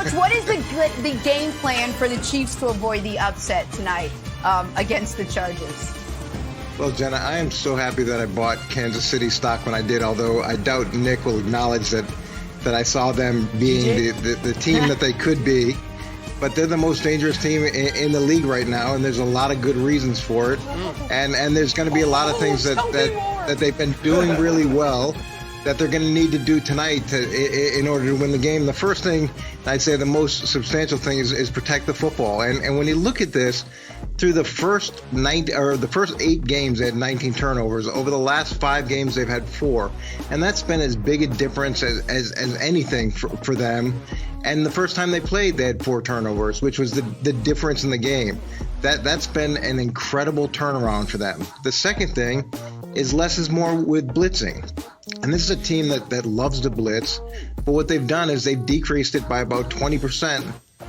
Coach, what is the game plan for the Chiefs to avoid the upset tonight against the Chargers? Well, Jenna, I am so happy that I bought Kansas City stock when I did, although I doubt Nick will acknowledge that I saw them being the team that they could be. But they're the most dangerous team in the league right now, and there's a lot of good reasons for it. And there's going to be a lot of things that they've been doing really well that they're going to need to do tonight in order to win the game. The first thing, I'd say the most substantial thing is protect the football. And when you look at this, through the first 8 games, they had 19 turnovers. Over the last 5 games, they've had 4. And that's been as big a difference as anything for them. And the first time they played, they had 4 turnovers, which was the difference in the game. That's been an incredible turnaround for them. The second thing is less is more with blitzing. And this is a team that loves to blitz, but what they've done is they've decreased it by about 20%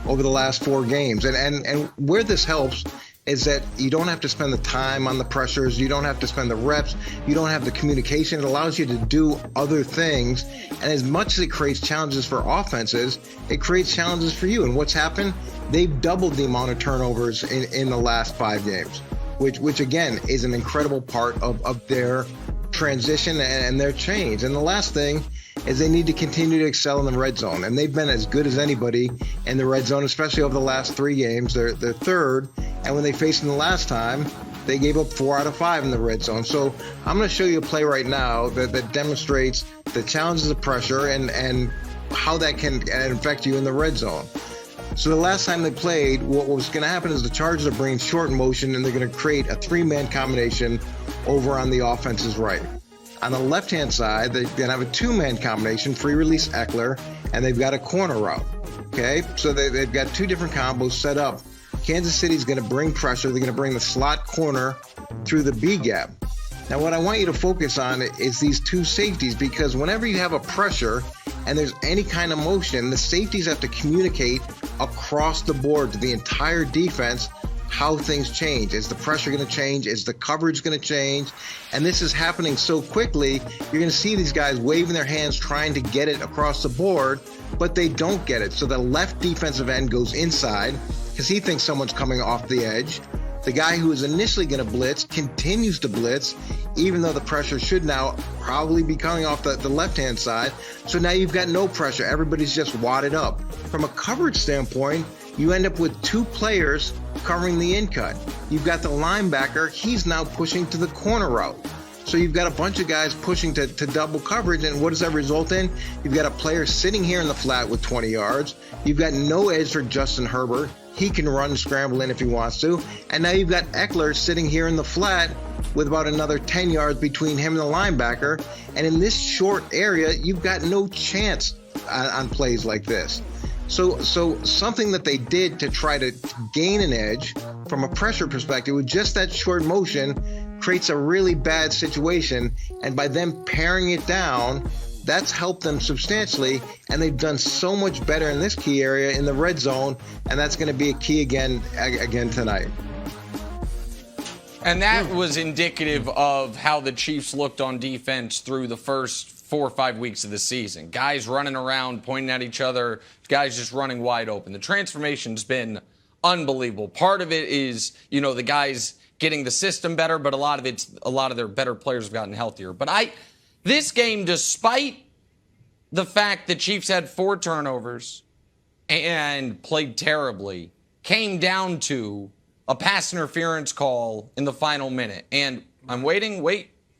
over the last 4 games. And where this helps is that you don't have to spend the time on the pressures, you don't have to spend the reps, you don't have the communication. It allows you to do other things. And as much as it creates challenges for offenses, it creates challenges for you. And what's happened? They've doubled the amount of turnovers in the last 5 games, which again is an incredible part of their transition and their change. And the last thing is they need to continue to excel in the red zone. And they've been as good as anybody in the red zone, especially over the last 3 games. They're third. And when they faced them the last time, they gave up 4 out of 5 in the red zone. So I'm going to show you a play right now that demonstrates the challenges of pressure and how that can affect you in the red zone. So the last time they played, what was going to happen is the Chargers are bringing short motion, and they're going to create a 3-man combination over on the offense's right. On the left-hand side, they're going to have a 2-man combination, free release Eckler, and they've got a corner route. Okay, so they've got 2 different combos set up. Kansas City's going to bring pressure. They're going to bring the slot corner through the B gap. Now, what I want you to focus on is these 2 safeties, because whenever you have a pressure and there's any kind of motion, the safeties have to communicate across the board to the entire defense how things change. Is the pressure going to change? Is the coverage going to change? And this is happening so quickly, you're going to see these guys waving their hands trying to get it across the board, but they don't get it. So the left defensive end goes inside because he thinks someone's coming off the edge. The guy who was initially going to blitz continues to blitz, even though the pressure should now probably be coming off the left-hand side. So now you've got no pressure. Everybody's just wadded up. From a coverage standpoint, you end up with 2 players covering the in-cut. You've got the linebacker. He's now pushing to the corner route. So you've got a bunch of guys pushing to double coverage, and what does that result in? You've got a player sitting here in the flat with 20 yards. You've got no edge for Justin Herbert. He can run and scramble in if he wants to. And now you've got Eckler sitting here in the flat with about another 10 yards between him and the linebacker. And in this short area, you've got no chance on plays like this. So something that they did to try to gain an edge from a pressure perspective with just that short motion creates a really bad situation. And by them paring it down, that's helped them substantially, and they've done so much better in this key area in the red zone, and that's going to be a key again tonight. And that was indicative of how the Chiefs looked on defense through the first 4 or 5 weeks of the season. Guys running around, pointing at each other, guys just running wide open. The transformation's been unbelievable. Part of it is, the guys getting the system better, but a lot of their better players have gotten healthier. But this game, despite the fact that Chiefs had 4 turnovers and played terribly, came down to a pass interference call in the final minute. And I'm waiting.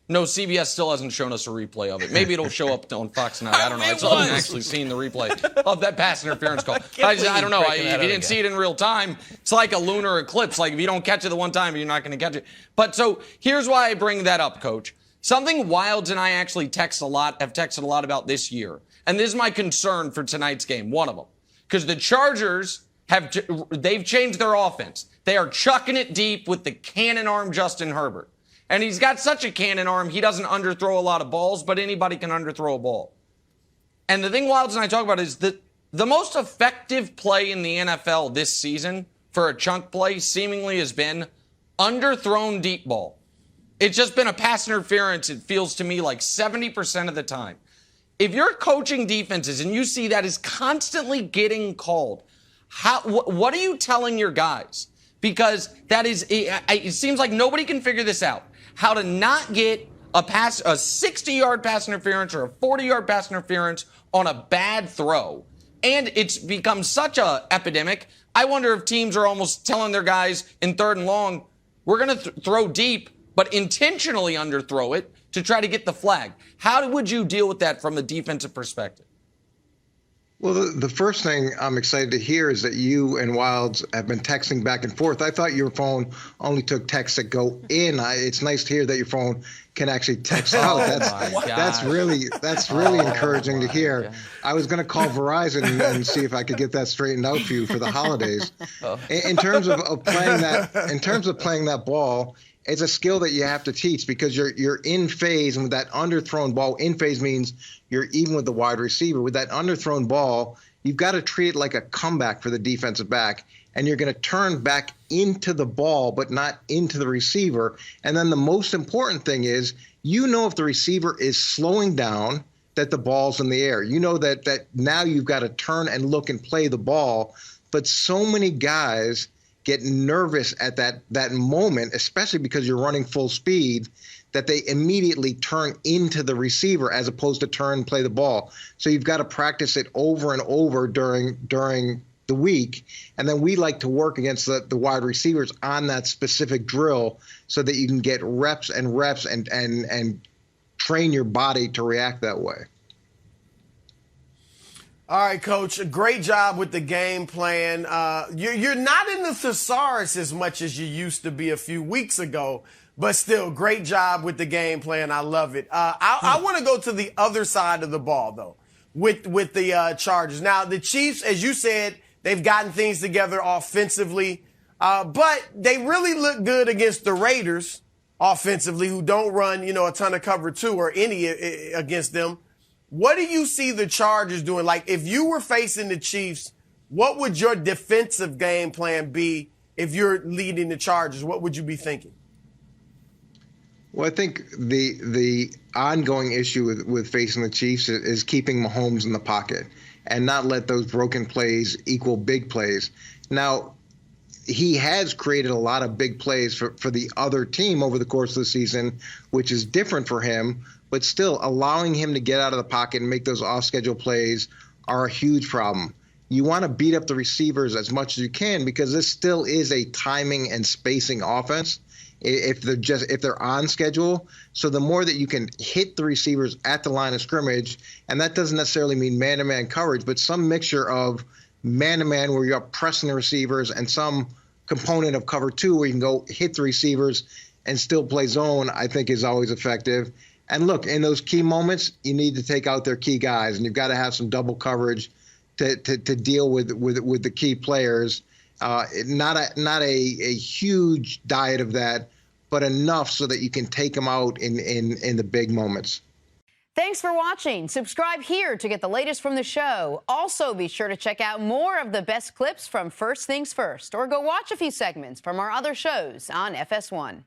No, CBS still hasn't shown us a replay of it. Maybe it'll show up on Fox tonight. I don't know. I still haven't actually seen the replay of that pass interference call. I don't know. If you didn't see it in real time, it's like a lunar eclipse. Like if you don't catch it the one time, you're not going to catch it. But so here's why I bring that up, Coach. Something Wilds and I actually have texted a lot about this year. And this is my concern for tonight's game, one of them. Because the Chargers, they've changed their offense. They are chucking it deep with the cannon arm Justin Herbert. And he's got such a cannon arm, he doesn't underthrow a lot of balls, but anybody can underthrow a ball. And the thing Wilds and I talk about is that the most effective play in the NFL this season for a chunk play seemingly has been underthrown deep ball. It's just been a pass interference, it feels to me like 70% of the time. If you're coaching defenses and you see that is constantly getting called, what are you telling your guys? Because it seems like nobody can figure this out. How to not get a 60-yard pass interference or a 40-yard pass interference on a bad throw. And it's become such a epidemic. I wonder if teams are almost telling their guys in 3rd and long, we're going to throw deep, but intentionally underthrow it to try to get the flag. How would you deal with that from a defensive perspective? Well, the first thing I'm excited to hear is that you and Wilds have been texting back and forth. I thought your phone only took texts that go in. It's nice to hear that your phone can actually text out. That's really encouraging to hear. God. I was going to call Verizon and see if I could get that straightened out for you for the holidays. In terms of playing that ball, it's a skill that you have to teach because you're in phase, and with that underthrown ball, in phase means you're even with the wide receiver. With that underthrown ball, you've got to treat it like a comeback for the defensive back, and you're going to turn back into the ball but not into the receiver. And then the most important thing is, if the receiver is slowing down, that the ball's in the air. That now you've got to turn and look and play the ball. But so many guys get nervous at that moment, especially because you're running full speed, that they immediately turn into the receiver as opposed to turn and play the ball. So you've got to practice it over and over during the week. And then we like to work against the wide receivers on that specific drill so that you can get reps and reps and train your body to react that way. All right, Coach, great job with the game plan. You're not in the thesaurus as much as you used to be a few weeks ago, but still, great job with the game plan. I love it. I want to go to the other side of the ball, though, with the Chargers. Now, the Chiefs, as you said, they've gotten things together offensively, but they really look good against the Raiders offensively, who don't run, a ton of cover 2 or any against them. What do you see the Chargers doing? Like, if you were facing the Chiefs, what would your defensive game plan be if you're leading the Chargers? What would you be thinking? Well, I think the ongoing issue with facing the Chiefs is keeping Mahomes in the pocket and not let those broken plays equal big plays. Now, he has created a lot of big plays for the other team over the course of the season, which is different for him. But still, allowing him to get out of the pocket and make those off-schedule plays are a huge problem. You want to beat up the receivers as much as you can because this still is a timing and spacing offense if they're on schedule. So the more that you can hit the receivers at the line of scrimmage, and that doesn't necessarily mean man-to-man coverage, but some mixture of man-to-man where you're pressing the receivers and some component of cover 2 where you can go hit the receivers and still play zone, I think is always effective. And look, in those key moments, you need to take out their key guys, and you've got to have some double coverage to deal with the key players. Not a huge diet of that, but enough so that you can take them out in the big moments. Thanks for watching. Subscribe here to get the latest from the show. Also, be sure to check out more of the best clips from First Things First, or go watch a few segments from our other shows on FS1.